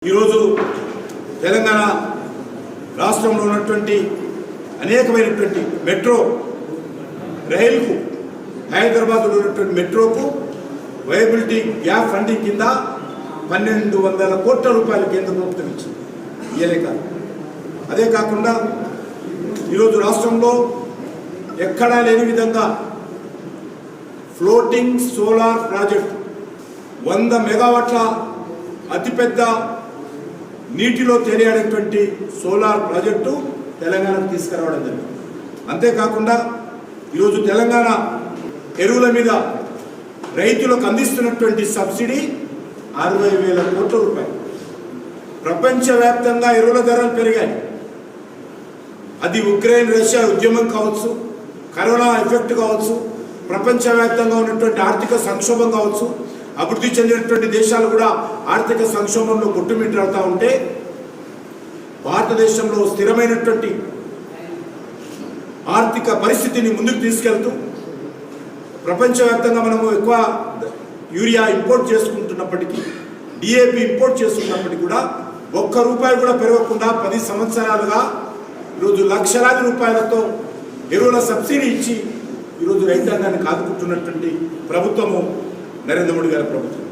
ఈరోజు తెలంగాణ రాష్ట్రంలో ఉన్నటువంటి అనేకమైనటువంటి మెట్రో రైలుకు హైదరాబాద్లో ఉన్నటువంటి మెట్రోకు వైబిలిటీ గ్యాప్ ఫండింగ్ కింద 1200 కోట్ల రూపాయలు కేంద్ర ప్రభుత్వం ఇచ్చింది. ఇయలే కాదు, అదే కాకుండా ఈరోజు రాష్ట్రంలో ఎక్కడా లేని విధంగా ఫ్లోటింగ్ సోలార్ ప్రాజెక్ట్ 100 మెగావాట్ల అతిపెద్ద నీటిలో తేలియాడేటువంటి సోలార్ ప్రాజెక్టు తెలంగాణకు తీసుకురావడం జరిగింది. అంతేకాకుండా ఈరోజు తెలంగాణ ఎరువుల మీద రైతులకు అందిస్తున్నటువంటి సబ్సిడీ 60,000 కోట్ల రూపాయలు. ప్రపంచవ్యాప్తంగా ఎరువుల ధరలు పెరిగాయి. అది ఉక్రెయిన్ రష్యా ఉద్యమం కావచ్చు, కరోనా ఎఫెక్ట్ కావచ్చు, ప్రపంచవ్యాప్తంగా ఉన్నటువంటి ఆర్థిక సంక్షోభం కావచ్చు, అభివృద్ధి చెందినటువంటి దేశాలు కూడా ఆర్థిక సంక్షోభంలో కొట్టుమిట్టాడుతూ ఉంటే భారతదేశంలో స్థిరమైనటువంటి ఆర్థిక పరిస్థితిని ముందుకు తీసుకెళ్తూ ప్రపంచవ్యాప్తంగా మనము ఎక్కువ యూరియా ఇంపోర్ట్ చేసుకుంటున్నప్పటికీ, డిఏపి ఇంపోర్ట్ చేసుకున్నప్పటికీ కూడా ₹1 కూడా పెరగకుండా 10 సంవత్సరాలుగా ఈరోజు లక్షలాది రూపాయలతో ఎరువుల సబ్సిడీ ఇచ్చి ఈరోజు రైతాంగాన్ని కాదుకుంటున్నటువంటి ప్రభుత్వము నరేంద్ర మోడీ గారి ప్రభుత్వం.